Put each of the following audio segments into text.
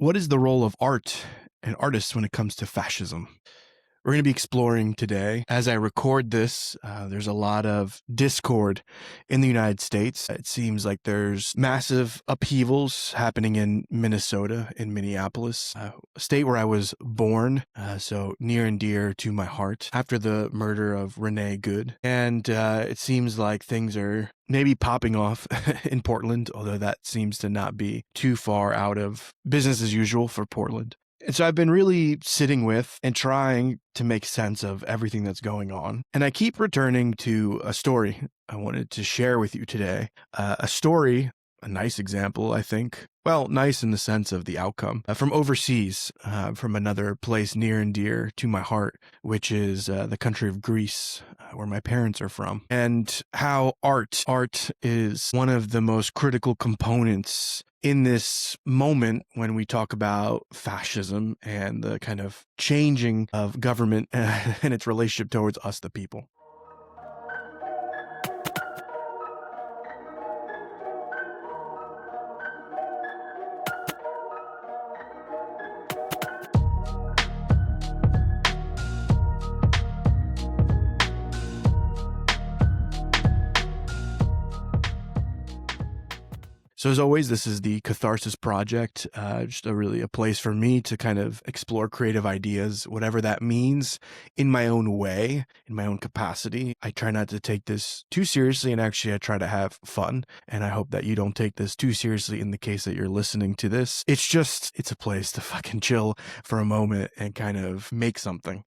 What is the role of art and artists when it comes to fascism? We're going to be exploring today. As I record this, there's a lot of discord in the United States. It seems like there's massive upheavals happening in Minnesota, in Minneapolis, a state where I was born, so near and dear to my heart, after the murder of Renee Good. And it seems like things are maybe popping off in Portland, although that seems to not be too far out of business as usual for Portland. And so I've been really sitting with and trying to make sense of everything that's going on. And I keep returning to a story I wanted to share with you today. A story, a nice example, I think. Well, nice in the sense of the outcome. From overseas, from another place near and dear to my heart, which is the country of Greece, where my parents are from. And how art is one of the most critical components in this moment when we talk about fascism and the kind of changing of government and its relationship towards us, the people. So as always, this is the Catharsis Project, just a place for me to kind of explore creative ideas, whatever that means, in my own way, in my own capacity. I try not to take this too seriously, and actually I try to have fun, and I hope that you don't take this too seriously in the case that you're listening to this. It's a place to fucking chill for a moment and kind of make something.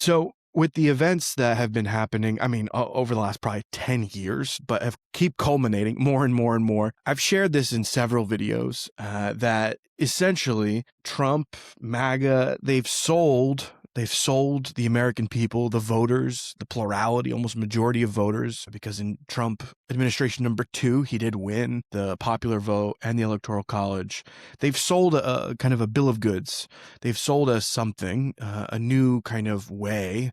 So with the events that have been happening, over the last probably 10 years, but have keep culminating more and more and more. I've shared this in several videos that essentially Trump, MAGA, they've sold the American people, the voters, the plurality, almost majority of voters, because in Trump administration number 2, he did win the popular vote and the Electoral College. They've sold a kind of a bill of goods. They've sold us something, a new kind of way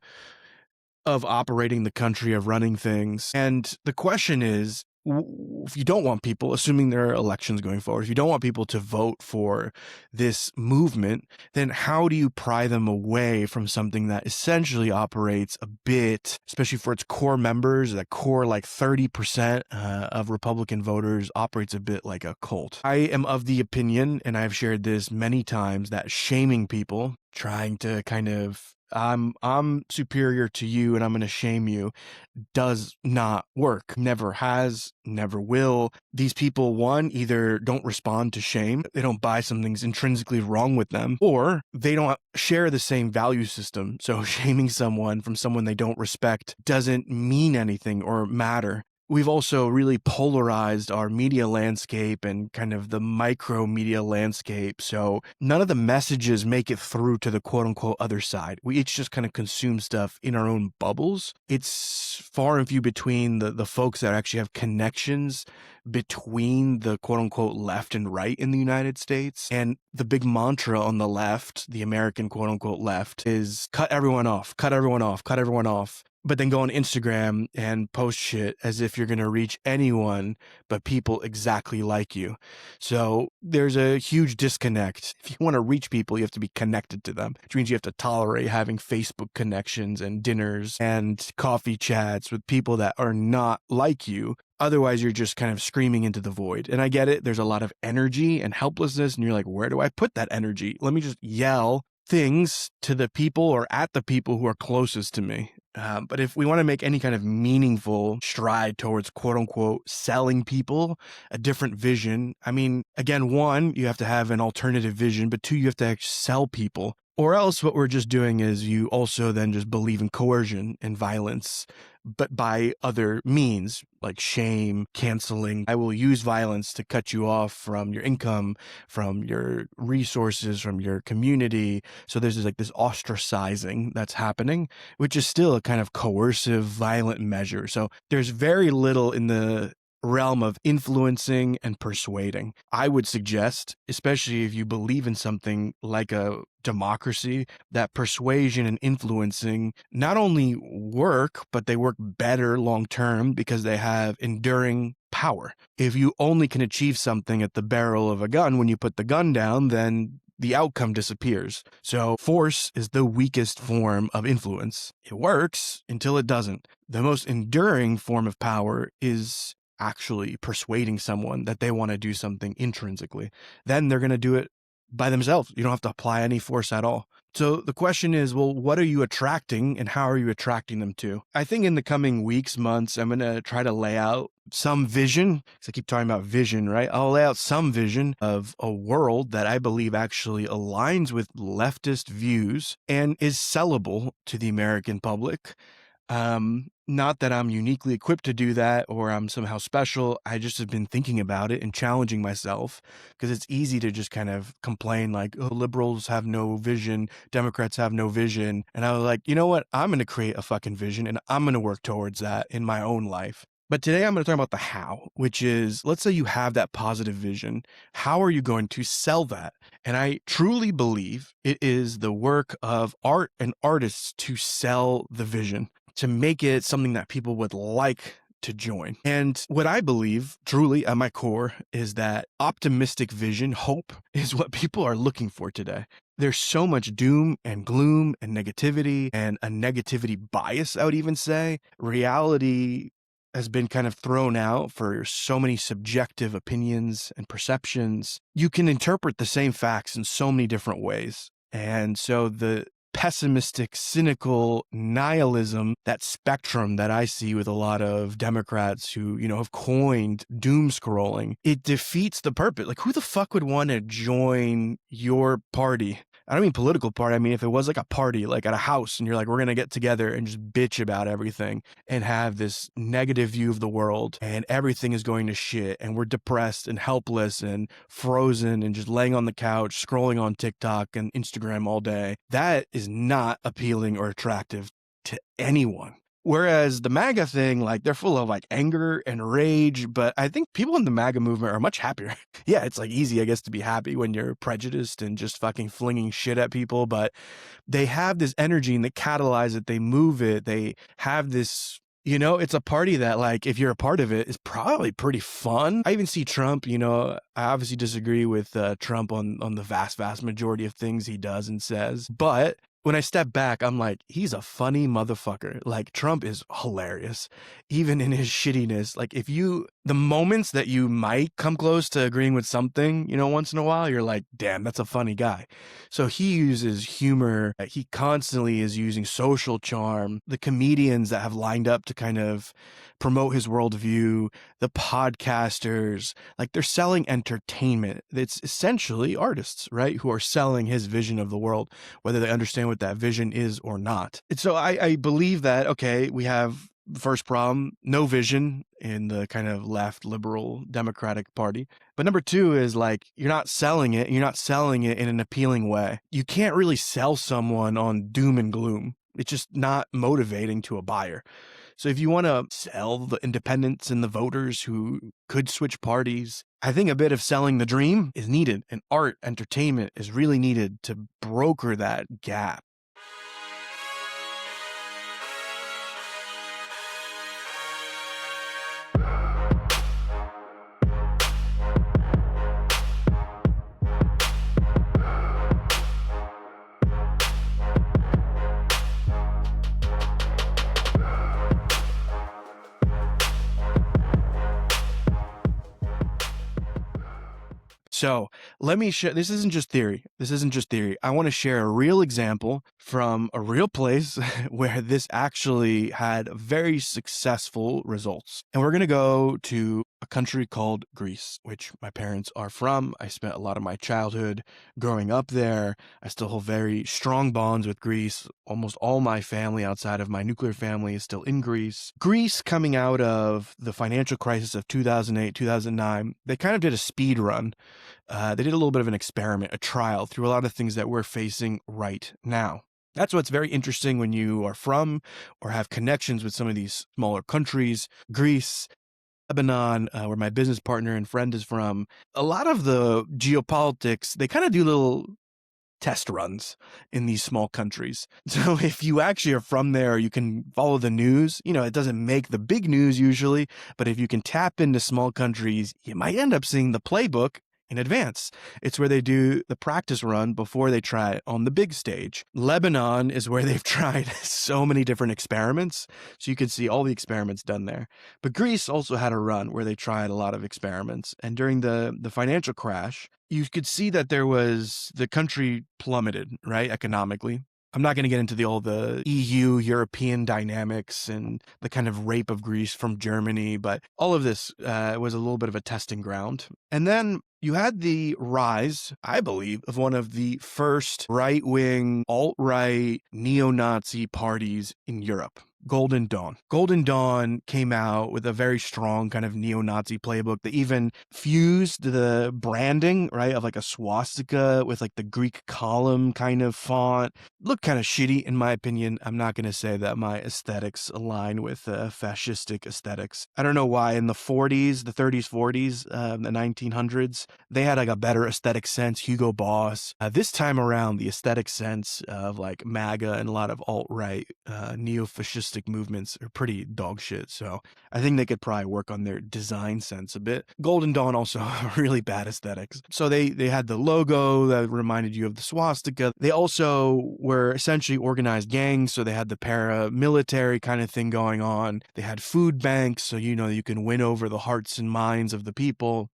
of operating the country, of running things. And the question is, if you don't want people, assuming there are elections going forward, if you don't want people to vote for this movement, then how do you pry them away from something that essentially operates a bit, especially for its core members, that core like 30% of Republican voters operates a bit like a cult? I am of the opinion, and I've shared this many times, that shaming people, trying to kind of I'm superior to you and I'm going to shame you, does not work. Never has, never will. These people, one, either don't respond to shame, they don't buy something's intrinsically wrong with them, or they don't share the same value system. So shaming someone from someone they don't respect doesn't mean anything or matter. We've also really polarized our media landscape and kind of the micro media landscape. So none of the messages make it through to the quote unquote other side. We each just kind of consume stuff in our own bubbles. It's far and few between the folks that actually have connections between the quote unquote left and right in the United States. And the big mantra on the left, the American quote unquote left, is cut everyone off, cut everyone off, cut everyone off. But then go on Instagram and post shit as if you're going to reach anyone but people exactly like you. So there's a huge disconnect. If you want to reach people, you have to be connected to them, which means you have to tolerate having Facebook connections and dinners and coffee chats with people that are not like you. Otherwise, you're just kind of screaming into the void. And I get it. There's a lot of energy and helplessness. And you're like, where do I put that energy? Let me just yell things to the people or at the people who are closest to me. But if we want to make any kind of meaningful stride towards quote unquote selling people a different vision, again, one, you have to have an alternative vision, but two, you have to actually sell people. Or else what we're just doing is you also then just believe in coercion and violence, but by other means, like shame, canceling. I will use violence to cut you off from your income, from your resources, from your community. So there's this ostracizing that's happening, which is still a kind of coercive, violent measure. So there's very little in the realm of influencing and persuading. I would suggest, especially if you believe in something like a democracy, that persuasion and influencing not only work, but they work better long term because they have enduring power. If you only can achieve something at the barrel of a gun when you put the gun down, then the outcome disappears. So force is the weakest form of influence. It works until it doesn't. The most enduring form of power is actually persuading someone that they want to do something intrinsically. Then they're going to do it by themselves. You don't have to apply any force at all. So the question is, well, what are you attracting and how are you attracting them to? I think in the coming weeks, months, I'm going to try to lay out some vision, because I keep talking about vision, right? I'll lay out some vision of a world that I believe actually aligns with leftist views and is sellable to the American public. Not that I'm uniquely equipped to do that or I'm somehow special. I just have been thinking about it and challenging myself, because it's easy to just kind of complain like, oh, liberals have no vision, Democrats have no vision. And I was like, you know what? I'm going to create a fucking vision and I'm going to work towards that in my own life. But today I'm going to talk about the how, which is, let's say you have that positive vision. How are you going to sell that? And I truly believe it is the work of art and artists to sell the vision, to make it something that people would like to join. And what I believe truly at my core is that optimistic vision, hope, is what people are looking for today. There's so much doom and gloom and negativity and a negativity bias, I would even say. Reality has been kind of thrown out for so many subjective opinions and perceptions. You can interpret the same facts in so many different ways. And so the pessimistic, cynical nihilism, that spectrum that I see with a lot of Democrats who, have coined doom scrolling, it defeats the purpose. Like, who the fuck would want to join your party? I don't mean political party. I mean, if it was like a party, like at a house, and you're like, we're going to get together and just bitch about everything and have this negative view of the world and everything is going to shit and we're depressed and helpless and frozen and just laying on the couch, scrolling on TikTok and Instagram all day. That is not appealing or attractive to anyone. Whereas the MAGA thing, like, they're full of like anger and rage, but I think people in the MAGA movement are much happier. Yeah, it's like easy, I guess, to be happy when you're prejudiced and just fucking flinging shit at people, but they have this energy and they catalyze it, they move it, they have this, it's a party that, like, if you're a part of it, is probably pretty fun. I even see Trump, I obviously disagree with Trump on the vast majority of things he does and says, but when I step back, I'm like, he's a funny motherfucker. Like, Trump is hilarious, even in his shittiness. Like, the moments that you might come close to agreeing with something, once in a while, you're like, damn, that's a funny guy. So he uses humor. He constantly is using social charm. The comedians that have lined up to kind of promote his worldview, the podcasters, like, they're selling entertainment. It's essentially artists, right? Who are selling his vision of the world, whether they understand what that vision is or not. And so I believe that, okay, we have the first problem, no vision in the kind of left liberal Democratic Party. But number two is, like, you're not selling it. You're not selling it in an appealing way. You can't really sell someone on doom and gloom. It's just not motivating to a buyer. So if you want to sell the independents and the voters who could switch parties, I think a bit of selling the dream is needed, and art, entertainment is really needed to broker that gap. So let me share. This isn't just theory. I want to share a real example from a real place where this actually had very successful results. And we're going to go to a country called Greece, which my parents are from. I spent a lot of my childhood growing up there. I still hold very strong bonds with Greece. Almost all my family outside of my nuclear family is still in Greece. Greece, coming out of the financial crisis of 2008, 2009, they kind of did a speed run. They did a little bit of an experiment, a trial through a lot of things that we're facing right now. That's what's very interesting when you are from or have connections with some of these smaller countries. Greece, Lebanon, where my business partner and friend is from, a lot of the geopolitics, they kind of do little test runs in these small countries. So if you actually are from there, you can follow the news. It doesn't make the big news usually, but if you can tap into small countries, you might end up seeing the playbook in advance. It's where they do the practice run before they try it on the big stage. Lebanon is where they've tried so many different experiments, so you can see all the experiments done there. But Greece also had a run where they tried a lot of experiments. And during the financial crash, you could see that the country plummeted, right, economically. I'm not going to get into all the EU, European dynamics and the kind of rape of Greece from Germany, but all of this was a little bit of a testing ground. And then you had the rise, I believe, of one of the first right-wing, alt-right, neo-Nazi parties in Europe. Golden Dawn. Golden Dawn came out with a very strong kind of neo-Nazi playbook. They even fused the branding, right, of like a swastika with like the Greek column kind of font. Looked kind of shitty in my opinion. I'm not going to say that my aesthetics align with fascistic aesthetics. I don't know why in the 40s, the 30s, 40s, the 1900s, they had like a better aesthetic sense. Hugo Boss. This time around, the aesthetic sense of like MAGA and a lot of alt-right neo-fascist movements are pretty dog shit. So I think they could probably work on their design sense a bit. Golden Dawn also really bad aesthetics. So they had the logo that reminded you of the swastika. They also were essentially organized gangs. So they had the paramilitary kind of thing going on. They had food banks. So you can win over the hearts and minds of the people.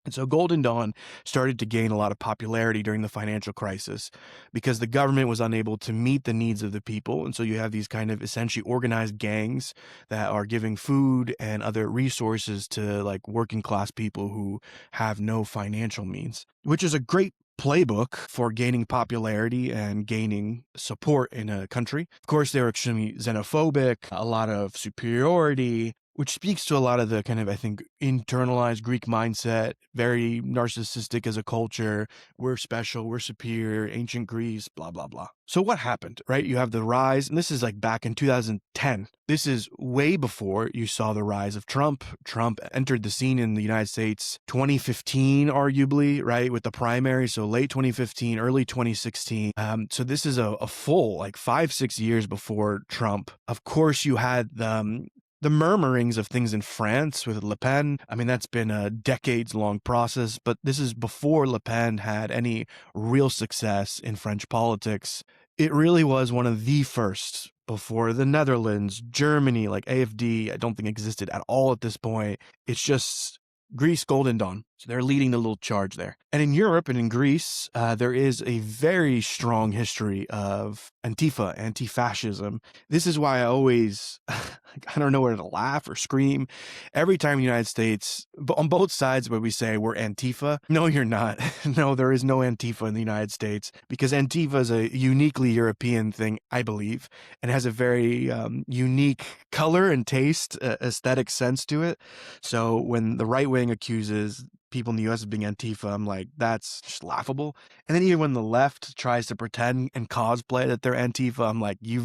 And so Golden Dawn started to gain a lot of popularity during the financial crisis because the government was unable to meet the needs of the people. And so you have these kind of essentially organized gangs that are giving food and other resources to like working class people who have no financial means, which is a great playbook for gaining popularity and gaining support in a country. Of course, they're extremely xenophobic, a lot of superiority, which speaks to a lot of the kind of, I think, internalized Greek mindset, very narcissistic as a culture. We're special, we're superior, ancient Greece, blah, blah, blah. So what happened, right? You have the rise, and this is like back in 2010. This is way before you saw the rise of Trump. Trump entered the scene in the United States 2015, arguably, right, with the primary. So late 2015, early 2016. So this is a full like 5-6 years before Trump. Of course, you had the murmurings of things in France with Le Pen. I mean, that's been a decades-long process, but this is before Le Pen had any real success in French politics. It really was one of the first before the Netherlands, Germany, like AfD, I don't think existed at all at this point. It's just Greece, Golden Dawn. So they're leading the little charge there. And in Europe and in Greece, there is a very strong history of Antifa, anti-fascism. This is why I always, I don't know whether to laugh or scream. Every time in the United States, on both sides where we say we're Antifa, no, you're not. No, there is no Antifa in the United States because Antifa is a uniquely European thing, I believe, and has a very unique color and taste, aesthetic sense to it. So when the right wing accuses people in the US of being Antifa, I'm like, that's just laughable. And then even when the left tries to pretend and cosplay that they're Antifa, I'm like, you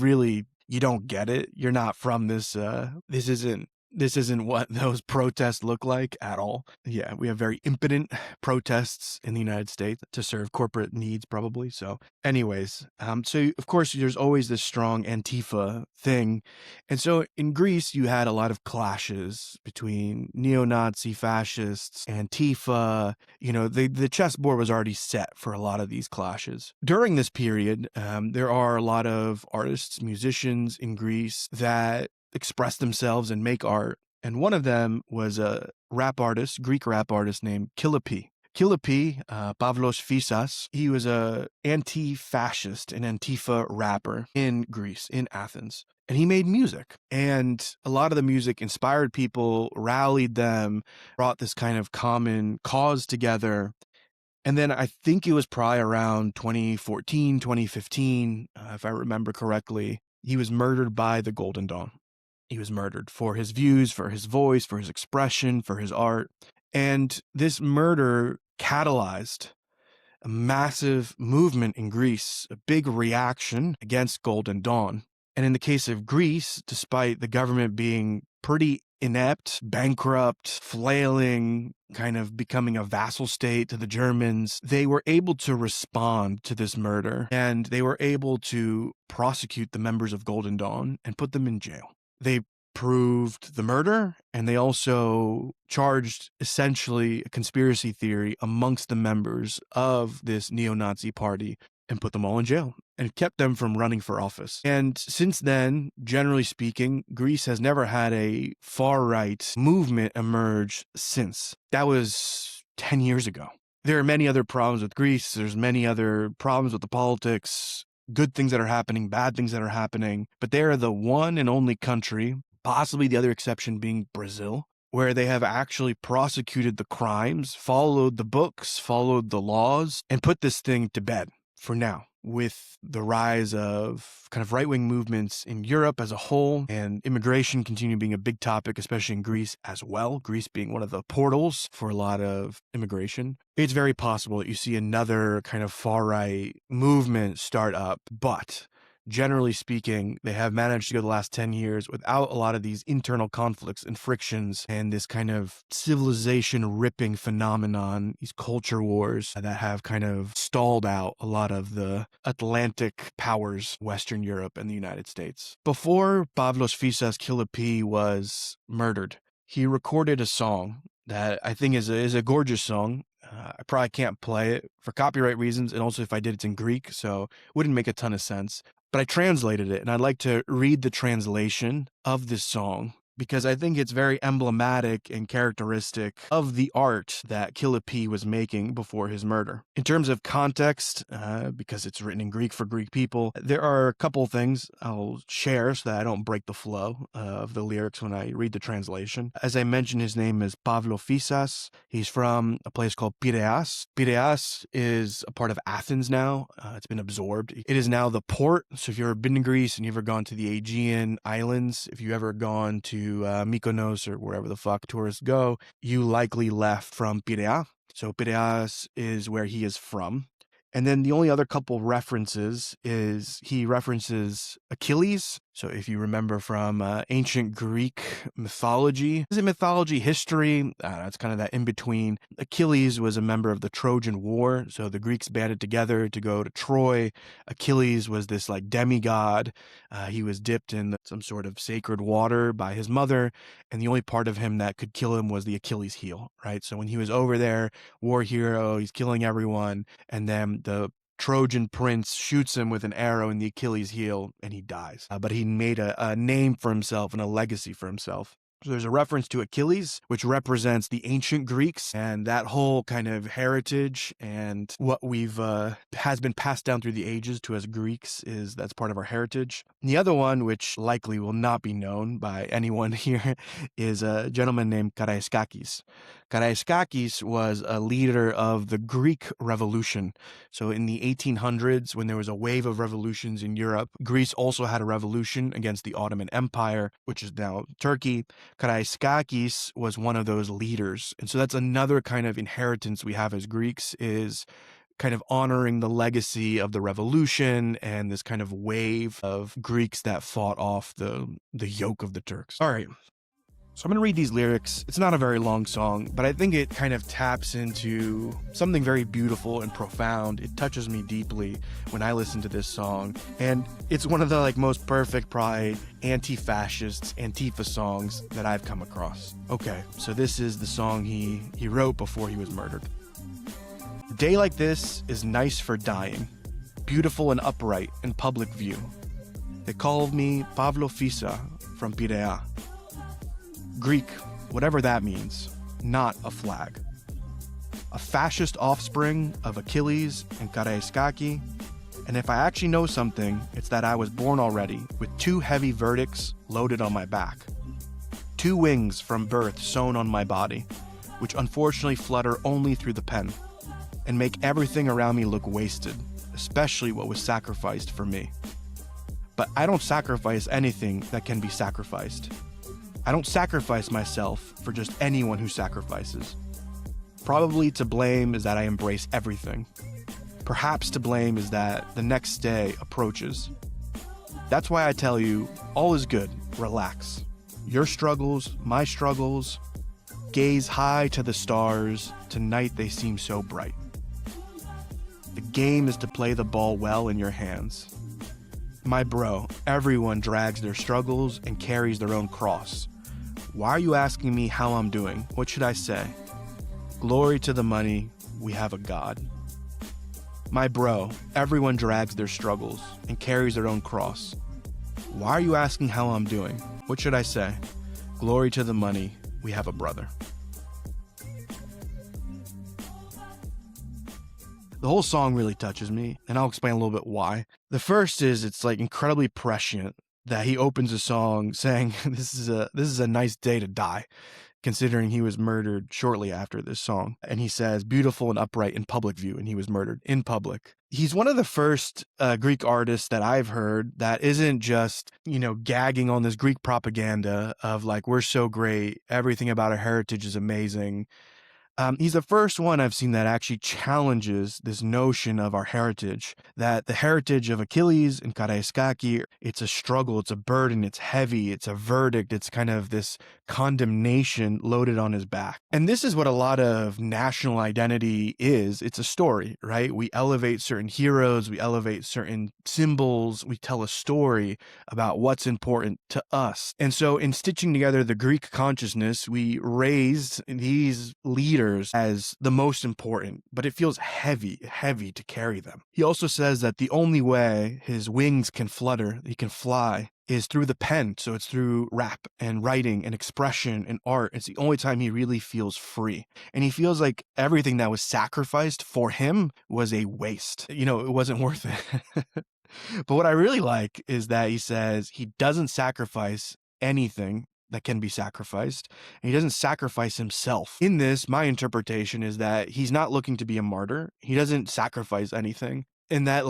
don't get it. You're not from this. This isn't what those protests look like at all. Yeah, we have very impotent protests in the United States to serve corporate needs, probably. So anyways, so of course, there's always this strong Antifa thing. And so in Greece, you had a lot of clashes between neo-Nazi fascists, Antifa. The chessboard was already set for a lot of these clashes. During this period, there are a lot of artists, musicians in Greece that express themselves and make art. And one of them was a Greek rap artist named Killa P. Killer P, Pavlos Fyssas, he was a anti-fascist and Antifa rapper in Greece, in Athens. And he made music. And a lot of the music inspired people, rallied them, brought this kind of common cause together. And then I think it was probably around 2014, 2015, if I remember correctly, he was murdered by the Golden Dawn. He was murdered for his views, for his voice, for his expression, for his art. And this murder catalyzed a massive movement in Greece, a big reaction against Golden Dawn. And in the case of Greece, despite the government being pretty inept, bankrupt, flailing, kind of becoming a vassal state to the Germans, they were able to respond to this murder, and they were able to prosecute the members of Golden Dawn and put them in jail. They proved the murder, and they also charged essentially a conspiracy theory amongst the members of this neo-Nazi party and put them all in jail and kept them from running for office. And since then, generally speaking, Greece has never had a far-right movement emerge since. That was 10 years ago. There are many other problems with Greece. There's many other problems with the politics, good things that are happening, bad things that are happening. But they are the one and only country, possibly the other exception being Brazil, where they have actually prosecuted the crimes, followed the books, followed the laws, and put this thing to bed. For now, with the rise of kind of right-wing movements in Europe as a whole, and immigration continuing being a big topic, especially in Greece as well, Greece being one of the portals for a lot of immigration, it's very possible that you see another kind of far-right movement start up. But generally speaking, they have managed to go the last 10 years without a lot of these internal conflicts and frictions and this kind of civilization-ripping phenomenon, these culture wars that have kind of stalled out a lot of the Atlantic powers, Western Europe and the United States. Before Pavlos Fyssas Killer P was murdered, he recorded a song that I think is a gorgeous song. I probably can't play it for copyright reasons, and also if I did, it's in Greek, so it wouldn't make a ton of sense. But I translated it, and I'd like to read the translation of this song because I think it's very emblematic and characteristic of the art that Killer P was making before his murder. In terms of context, because it's written in Greek for Greek people, there are a couple things I'll share so that I don't break the flow of the lyrics when I read the translation. As I mentioned, his name is Pavlos Fyssas. He's from a place called Piraeus. Piraeus is a part of Athens now. It's been absorbed. It is now the port. So if you've ever been to Greece and you've ever gone to the Aegean Islands, if you've ever gone to Mykonos or wherever the fuck tourists go, you likely left from Piraeus. So Piraeus is where he is from. And then the only other couple references is he references Achilles. So if you remember from ancient Greek mythology, is it mythology, history? It's kind of that in between. Achilles was a member of the Trojan War. So the Greeks banded together to go to Troy. Achilles was this like demigod. He was dipped in some sort of sacred water by his mother. And the only part of him that could kill him was the Achilles heel, right? So when he was over there, war hero, he's killing everyone. And then the Trojan prince shoots him with an arrow in the Achilles heel and he dies. But he made a name for himself and a legacy for himself. So there's a reference to Achilles, which represents the ancient Greeks and that whole kind of heritage and what we've has been passed down through the ages to us Greeks that's part of our heritage. And the other one, which likely will not be known by anyone here, is a gentleman named Karaiskakis. Karaiskakis was a leader of the Greek Revolution. So in the 1800s, when there was a wave of revolutions in Europe, Greece also had a revolution against the Ottoman Empire, which is now Turkey. Karaiskakis was one of those leaders. And so that's another kind of inheritance we have as Greeks, is kind of honoring the legacy of the revolution and this kind of wave of Greeks that fought off the yoke of the Turks. All right. So I'm going to read these lyrics. It's not a very long song, but I think it kind of taps into something very beautiful and profound. It touches me deeply when I listen to this song. And it's one of the most perfect, probably anti-fascist, Antifa songs that I've come across. Okay, so this is the song he wrote before he was murdered. A day like this is nice for dying, beautiful and upright in public view. They called me Pavlos Fyssas from Piraeus. Greek, whatever that means, not a flag. a fascist offspring of Achilles and Karaiskaki. And if I actually know something, it's that I was born already with 2 heavy verdicts loaded on my back. 2 wings from birth sewn on my body, which unfortunately flutter only through the pen and make everything around me look wasted, especially what was sacrificed for me. But I don't sacrifice anything that can be sacrificed. I don't sacrifice myself for just anyone who sacrifices. Probably to blame is that I embrace everything. Perhaps to blame is that the next day approaches. That's why I tell you, all is good, relax. Your struggles, my struggles, gaze high to the stars, tonight they seem so bright. The game is to play the ball well in your hands. My bro, everyone drags their struggles and carries their own cross. Why are you asking me how I'm doing? What should I say? Glory to the money, we have a God. My bro, everyone drags their struggles and carries their own cross. Why are you asking how I'm doing? What should I say? Glory to the money, we have a brother. The whole song really touches me, and I'll explain a little bit why. The first is it's like incredibly prescient that he opens a song saying this is a nice day to die, considering he was murdered shortly after this song. And he says, beautiful and upright in public view, and he was murdered in public. He's one of the first Greek artists that I've heard that isn't just, gagging on this Greek propaganda of like, we're so great, everything about our heritage is amazing. He's the first one I've seen that actually challenges this notion of our heritage, that the heritage of Achilles and Karaiskaki, it's a struggle, it's a burden, it's heavy, it's a verdict, it's kind of this condemnation loaded on his back. And this is what a lot of national identity is. It's a story, right? We elevate certain heroes, we elevate certain symbols, we tell a story about what's important to us. And so in stitching together the Greek consciousness, we raise these leaders as the most important, but it feels heavy to carry them. He also says that the only way his wings can flutter, he can fly, is through the pen. So it's through rap and writing and expression and art. It's the only time he really feels free. And he feels like everything that was sacrificed for him was a waste. It wasn't worth it. But what I really like is that he says he doesn't sacrifice anything that can be sacrificed, and he doesn't sacrifice himself. In this, my interpretation is that he's not looking to be a martyr. He doesn't sacrifice anything. And that,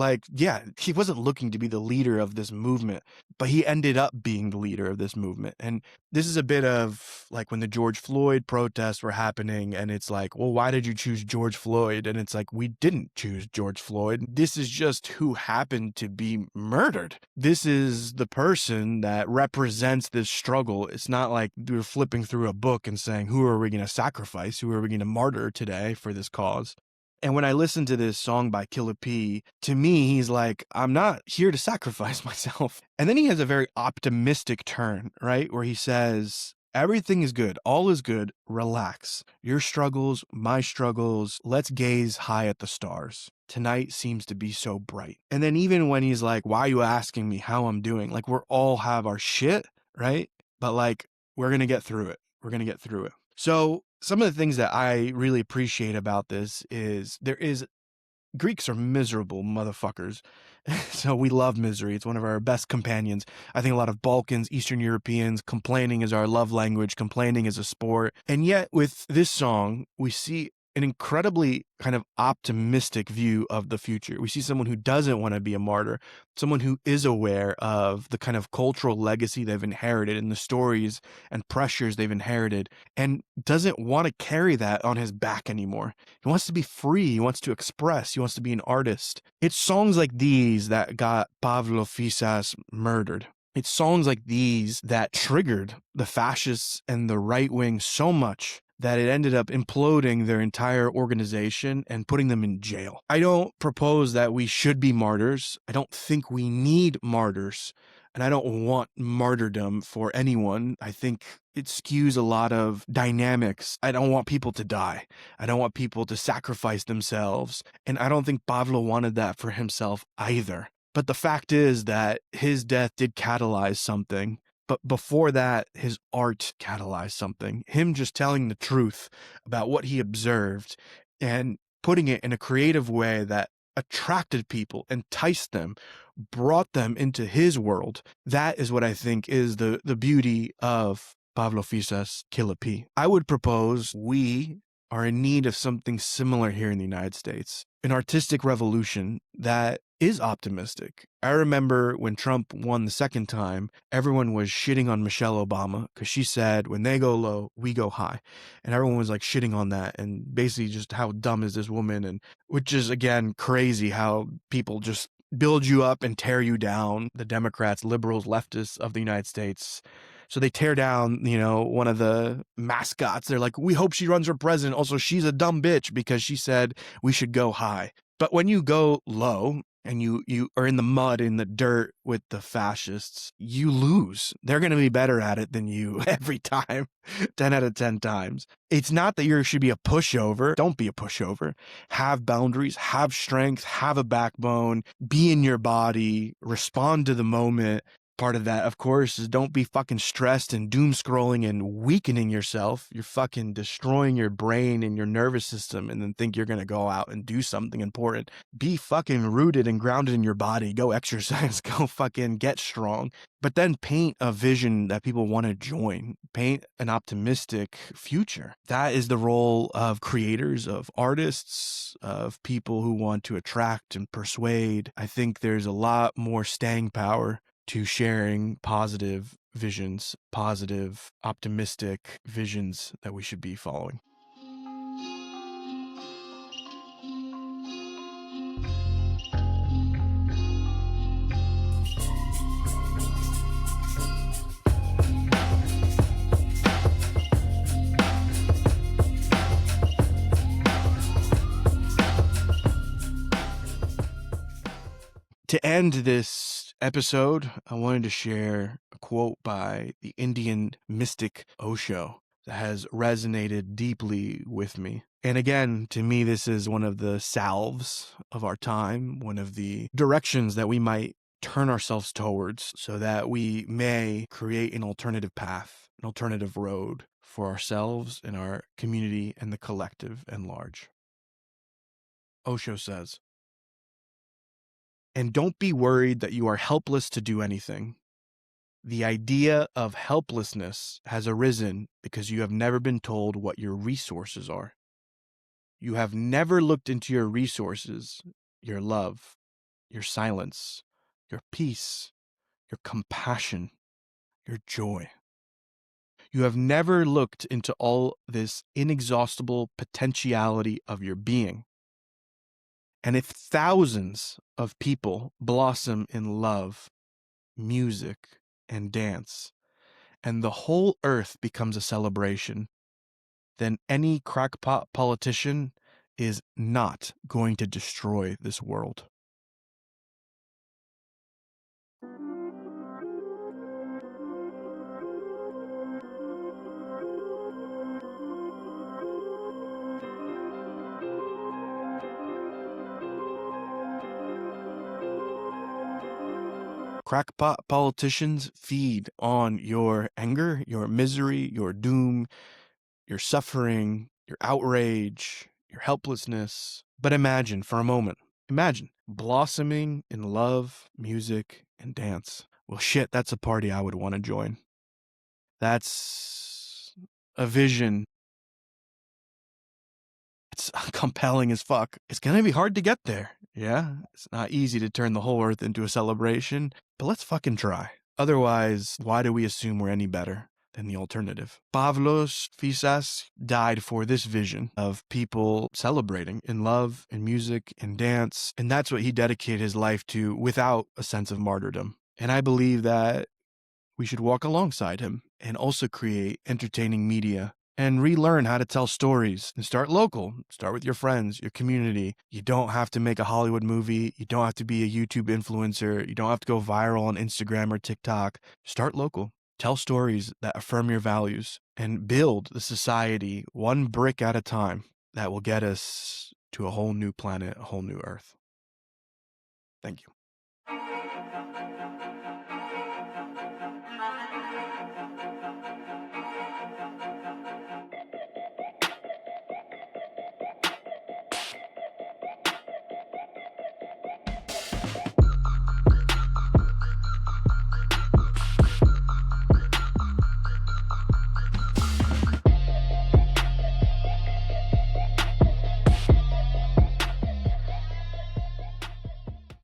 he wasn't looking to be the leader of this movement, but he ended up being the leader of this movement. And this is a bit of like when the George Floyd protests were happening, and it's like, well, why did you choose George Floyd? And it's like, we didn't choose George Floyd. This is just who happened to be murdered. This is the person that represents this struggle. It's not like we're flipping through a book and saying, who are we going to sacrifice? Who are we going to martyr today for this cause? And when I listen to this song by Killer P, to me, he's like, I'm not here to sacrifice myself. And then he has a very optimistic turn, right? Where he says, everything is good. All is good. Relax. Your struggles, my struggles. Let's gaze high at the stars. Tonight seems to be so bright. And then even when he's like, why are you asking me how I'm doing? Like, we're all have our shit, right? But we're going to get through it. We're going to get through it. So some of the things that I really appreciate about this is Greeks are miserable motherfuckers. So we love misery. It's one of our best companions. I think a lot of Balkans, Eastern Europeans, complaining is our love language. Complaining is a sport. And yet with this song, we see an incredibly kind of optimistic view of the future. We see someone who doesn't want to be a martyr, someone who is aware of the kind of cultural legacy they've inherited and the stories and pressures they've inherited, and doesn't want to carry that on his back anymore. He wants to be free. He wants to express. He wants to be an artist. It's songs like these that got Pavlos Fyssas murdered. It's songs like these that triggered the fascists and the right wing so much that it ended up imploding their entire organization and putting them in jail. I don't propose that we should be martyrs. I don't think we need martyrs. And I don't want martyrdom for anyone. I think it skews a lot of dynamics. I don't want people to die. I don't want people to sacrifice themselves. And I don't think Pavlo wanted that for himself either. But the fact is that his death did catalyze something. But before that, his art catalyzed something. Him just telling the truth about what he observed and putting it in a creative way that attracted people, enticed them, brought them into his world. That is what I think is the beauty of Pavlos Fyssas' Killer P. I would propose we are in need of something similar here in the United States, an artistic revolution that is optimistic. I remember when Trump won the second time, everyone was shitting on Michelle Obama because she said, when they go low, we go high. And everyone was like shitting on that and basically just how dumb is this woman, and which is again crazy how people just build you up and tear you down. The Democrats, liberals, leftists of the United States. So they tear down, one of the mascots. They're like, we hope she runs for president. Also, she's a dumb bitch because she said we should go high. But when you go low and you are in the mud, in the dirt with the fascists, you lose. They're going to be better at it than you every time, 10 out of 10 times. It's not that you should be a pushover. Don't be a pushover. Have boundaries, have strength, have a backbone, be in your body, respond to the moment. Part of that, of course, is don't be fucking stressed and doom scrolling and weakening yourself. You're fucking destroying your brain and your nervous system and then think you're going to go out and do something important. Be fucking rooted and grounded in your body. Go exercise. Go fucking get strong. But then paint a vision that people want to join. Paint an optimistic future. That is the role of creators, of artists, of people who want to attract and persuade. I think there's a lot more staying power to sharing positive visions, positive, optimistic visions that we should be following. To end this episode, I wanted to share a quote by the Indian mystic Osho that has resonated deeply with me. And again, to me, this is one of the salves of our time, one of the directions that we might turn ourselves towards so that we may create an alternative path, an alternative road for ourselves and our community and the collective at large. Osho says, "And don't be worried that you are helpless to do anything. The idea of helplessness has arisen because you have never been told what your resources are. You have never looked into your resources, your love, your silence, your peace, your compassion, your joy. You have never looked into all this inexhaustible potentiality of your being. And if thousands of people blossom in love, music, and dance, and the whole earth becomes a celebration, then any crackpot politician is not going to destroy this world." Crackpot politicians feed on your anger, your misery, your doom, your suffering, your outrage, your helplessness. But imagine for a moment, imagine blossoming in love, music, and dance. Well, shit, that's a party I would want to join. That's a vision. It's compelling as fuck. It's going to be hard to get there. Yeah, it's not easy to turn the whole earth into a celebration, but let's fucking try. Otherwise, why do we assume we're any better than the alternative? Pavlos Fyssas died for this vision of people celebrating in love and music and dance, and that's what he dedicated his life to without a sense of martyrdom. And I believe that we should walk alongside him and also create entertaining media and relearn how to tell stories and start local. Start with your friends, your community. You don't have to make a Hollywood movie. You don't have to be a YouTube influencer. You don't have to go viral on Instagram or TikTok. Start local. Tell stories that affirm your values and build the society one brick at a time that will get us to a whole new planet, a whole new earth. Thank you.